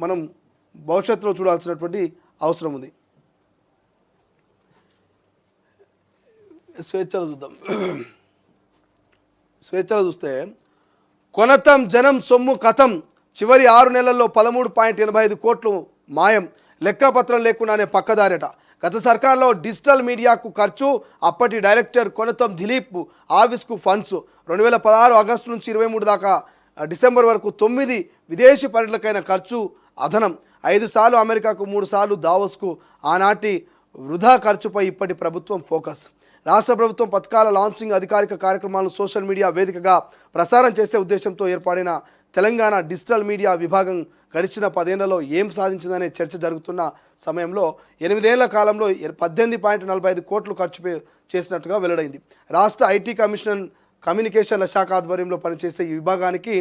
మనం భవిష్యత్తులో చూడాల్సినటువంటి అవసరం ఉంది. స్వేచ్ఛలు చూద్దాం. స్వేచ్ఛలు చూస్తే కొనతం జనం సొమ్ము కథం, చివరి 6 నెలల్లో 13.85 కోట్లు మాయం, లెక్కపత్రం లేకుండానే పక్కదారట. గత సర్కార్లో డిజిటల్ మీడియాకు ఖర్చు, అప్పటి డైరెక్టర్ కొనతం దిలీప్ ఆఫీస్కు ఫండ్స్. 2016 ఆగస్టు నుంచి 23 దాకా డిసెంబర్ వరకు 9 విదేశీ పర్యటనకైన ఖర్చు అదనం. 5 సార్లు అమెరికాకు, 3 సార్లు దావోస్కు. ఆనాటి వృధా ఖర్చుపై ఇప్పటి ప్రభుత్వం ఫోకస్. రాష్ట్ర ప్రభుత్వం పథకాల లాంచింగ్, అధికారిక కార్యక్రమాలను సోషల్ మీడియా వేదికగా ప్రసారం చేసే ఉద్దేశంతో ఏర్పడిన తెలంగాణ డిజిటల్ మీడియా విభాగం గడిచిన 10 ఏళ్లలో ఏం సాధించిందనే చర్చ జరుగుతున్న సమయంలో 8 ఏళ్ల కాలంలో 18.45 కోట్లు ఖర్చు చేసినట్టుగా వెల్లడైంది. రాష్ట్ర ఐటీ కమ్యూనికేషన్ల శాఖ ఆధ్వర్యంలో పనిచేసే ఈ విభాగానికి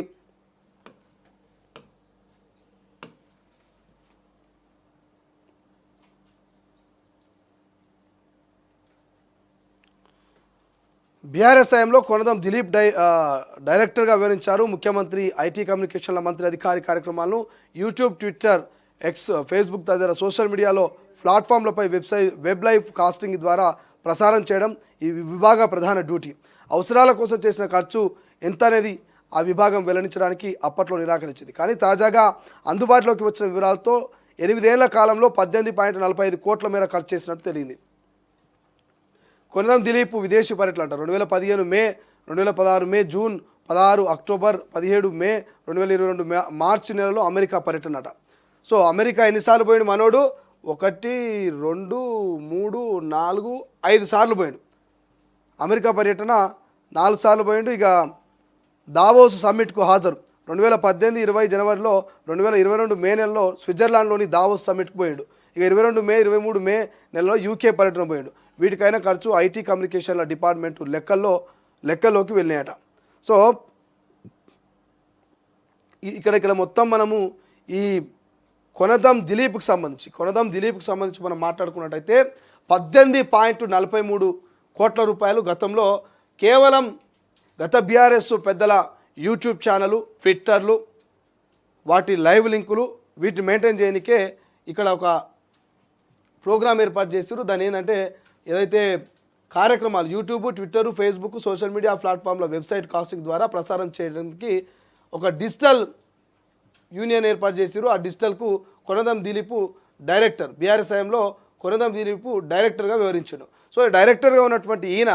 బీఆర్ఎస్ హయాంలో కొనతం దిలీప్ డైరెక్టర్గా వివరించారు. ముఖ్యమంత్రి, ఐటీ కమ్యూనికేషన్ల మంత్రి అధికారిక కార్యక్రమాలను యూట్యూబ్, ట్విట్టర్, ఎక్స్, ఫేస్బుక్ తదితర సోషల్ మీడియాలో ప్లాట్ఫామ్లపై వెబ్ లైవ్ కాస్టింగ్ ద్వారా ప్రసారం చేయడం ఈ విభాగ ప్రధాన డ్యూటీ. అవసరాల కోసం చేసిన ఖర్చు ఎంత అనేది ఆ విభాగం వెల్లడించడానికి అప్పట్లో నిరాకరించింది. కానీ తాజాగా అందుబాటులోకి వచ్చిన వివరాలతో 8 ఏళ్ల కాలంలో 18.45 కోట్ల మేర ఖర్చు చేసినట్టు తెలిసింది. కొనతం దిలీప్ విదేశీ పర్యటన అంటారు. 2015 మే, 2016 మే, జూన్, 16 అక్టోబర్, 17 మే, 2022 మార్చి నెలలో అమెరికా పర్యటన అట. సో అమెరికా ఎన్నిసార్లు పోయాడు మనోడు? 1, 2, 3, 4, 5 సార్లు పోయాడు. అమెరికా పర్యటన 4 సార్లు పోయాడు. ఇక దావోస్ సమ్మిట్కు హాజరు. 2018, 20 జనవరిలో, 2022 మే నెలలో స్విట్జర్లాండ్లోని దావోస్ సమ్మిట్కు పోయాడు. ఇక 22 మే, 23 మే నెలలో యూకే పర్యటన పోయాడు. వీటికైనా ఖర్చు ఐటీ కమ్యూనికేషన్ల డిపార్ట్మెంట్ లెక్కల్లోకి వెళ్ళినాయట. సో ఇక్కడ మొత్తం మనము ఈ కొనతం దిలీప్కి సంబంధించి మనం మాట్లాడుకున్నట్టయితే 18.43 కోట్ల రూపాయలు గతంలో కేవలం గత బీఆర్ఎస్ పెద్దల యూట్యూబ్ ఛానలు, ట్విట్టర్లు, వాటి లైవ్ లింకులు వీటిని మెయింటైన్ చేయడానికే ఇక్కడ ఒక ప్రోగ్రామ్ ఏర్పాటు చేస్తారు. దాని ఏంటంటే ఏదైతే కార్యక్రమాలు YouTube, Twitter, Facebook, social media ప్లాట్ఫామ్ల వెబ్సైట్ కాస్టింగ్ ద్వారా ప్రసారం చేయడానికి ఒక డిజిటల్ యూనియన్ ఏర్పాటు చేశారు. ఆ డిజిటల్కు కొనతం దిలీప్ డైరెక్టర్, బీఆర్ఎస్ హయాంలో కొనతం దిలీప్ డైరెక్టర్గా వివరించాడు. సో డైరెక్టర్గా ఉన్నటువంటి ఈయన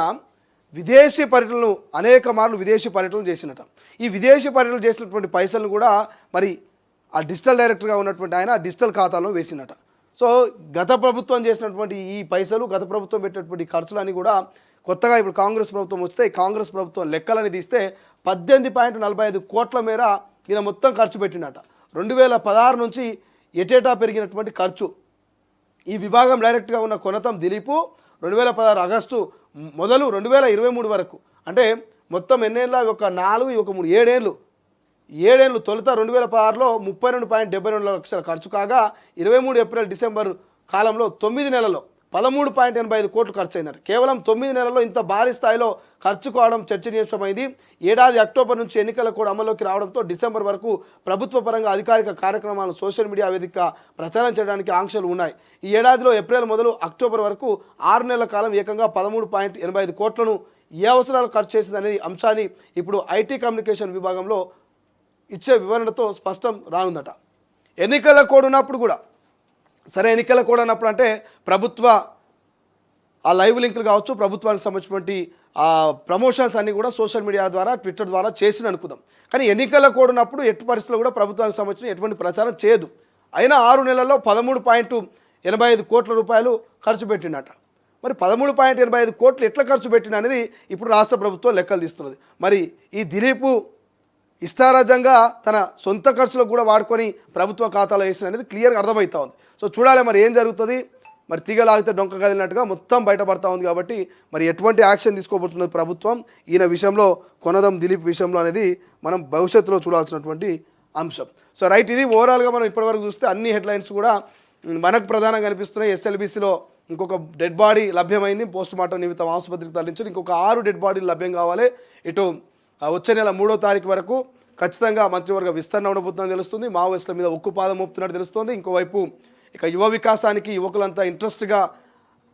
విదేశీ పర్యటనలు అనేక మార్లు విదేశీ పర్యటనలు చేసినట. ఈ విదేశీ పర్యటనలు చేసినటువంటి పైసలను కూడా మరి ఆ డిజిటల్ డైరెక్టర్గా ఉన్నటువంటి ఆయన డిజిటల్ ఖాతాలో వేసినట. సో గత ప్రభుత్వం చేసినటువంటి ఈ పైసలు, గత ప్రభుత్వం పెట్టినటువంటి ఖర్చులన్నీ కూడా కొత్తగా ఇప్పుడు కాంగ్రెస్ ప్రభుత్వం వస్తే కాంగ్రెస్ ప్రభుత్వం లెక్కలని తీస్తే 18.45 కోట్ల మేర ఈయన మొత్తం ఖర్చు పెట్టినట. 2016 నుంచి ఎటేటా పెరిగినటువంటి ఖర్చు. ఈ విభాగం డైరెక్ట్గా ఉన్న కొనతం దిలీప్ 2016 ఆగస్టు మొదలు 2023 వరకు, అంటే మొత్తం ఎన్నేళ్ళ? ఒక 4, ఒక 3, 7 ఏళ్ళు. తొలుత 2016లో 32.72 లక్షల ఖర్చు కాగా 23 ఏప్రిల్ డిసెంబర్ కాలంలో 9 నెలల్లో 13.85 కోట్లు ఖర్చు అయిందట. కేవలం 9 నెలల్లో ఇంత భారీ స్థాయిలో ఖర్చు కావడం చర్చనీయాంశమైంది. ఏడాది అక్టోబర్ నుంచి ఎన్నికల కోడ్ అమల్లోకి రావడంతో డిసెంబర్ వరకు ప్రభుత్వ పరంగా అధికారిక కార్యక్రమాలను సోషల్ మీడియా వేదిక ప్రచారం చేయడానికి ఆంక్షలు ఉన్నాయి. ఈ ఏడాదిలో ఏప్రిల్ మొదలు అక్టోబర్ వరకు 6 నెలల కాలం ఏకంగా 13.85 కోట్లను ఏ అవసరాలు ఖర్చు చేసిందనే అంశాన్ని ఇప్పుడు ఐటీ కమ్యూనికేషన్ విభాగంలో ఇచ్చే వివరణతో స్పష్టం రానుందట. ఎన్నికల కోడ్ ఉన్నప్పుడు కూడా సరే, ఎన్నికల కోడ్ అన్నప్పుడు అంటే ప్రభుత్వ ఆ లైవ్ లింకులు కావచ్చు, ప్రభుత్వానికి సంబంధించినటువంటి ఆ ప్రమోషన్స్ అన్నీ కూడా సోషల్ మీడియా ద్వారా, ట్విట్టర్ ద్వారా చేసిన అనుకుందాం. కానీ ఎన్నికల కోడ్ ఉన్నప్పుడు ఎట్టి పరిస్థితుల్లో కూడా ప్రభుత్వానికి సంబంధించిన ఎటువంటి ప్రచారం చేయదు. అయినా 6 నెలల్లో 13.85 కోట్ల రూపాయలు ఖర్చు పెట్టినట. మరి 13.85 కోట్లు ఎట్లా ఖర్చు పెట్టిన అనేది ఇప్పుడు రాష్ట్ర ప్రభుత్వం లెక్కలు తీస్తున్నది. మరి ఈ దిలీప్ ఇష్టారాజ్యంగా తన సొంత ఖర్చులకు కూడా వాడుకొని ప్రభుత్వ ఖాతాలో వేసిన అనేది క్లియర్గా అర్థమవుతా ఉంది. సో చూడాలి మరి ఏం జరుగుతుంది. మరి తీగలాగితే డొంక కదిలినట్టుగా మొత్తం బయటపడతా ఉంది. కాబట్టి మరి ఎటువంటి యాక్షన్ తీసుకోబోతున్నది ప్రభుత్వం ఈయన విషయంలో, కొనతం దిలీప్ విషయంలో అనేది మనం భవిష్యత్తులో చూడాల్సినటువంటి అంశం. సో రైట్, ఇది ఓవరాల్గా మనం ఇప్పటివరకు చూస్తే అన్ని హెడ్లైన్స్ కూడా మనకు ప్రధానంగా కనిపిస్తున్నాయి. ఎస్ఎల్బీసీలో ఇంకొక డెడ్ బాడీ లభ్యమైంది, పోస్ట్ మార్టం నిమిత్తం ఆసుపత్రికి తరలించారు. ఇంకొక 6 డెడ్ బాడీలు లభ్యం కావాలి. ఇటు వచ్చే నెల 3వ తారీఖు వరకు ఖచ్చితంగా మంత్రివర్గ విస్తరణ ఉండబోతుందని తెలుస్తుంది. మావోయిస్టుల మీద ఉక్కుపాదం మోపుతున్నట్టు తెలుస్తుంది. ఇంకోవైపు ఇక యువ వికాసానికి యువకులంతా ఇంట్రెస్ట్గా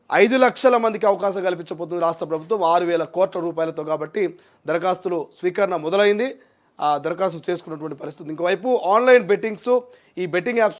5 లక్షల మందికి అవకాశం కల్పించబోతుంది రాష్ట్ర ప్రభుత్వం 6,000 కోట్ల రూపాయలతో. కాబట్టి దరఖాస్తులు స్వీకరణ మొదలైంది. ఆ దరఖాస్తు చేసుకున్నటువంటి పరిస్థితి. ఇంకోవైపు ఆన్లైన్ బెట్టింగ్స్, ఈ బెట్టింగ్ యాప్స్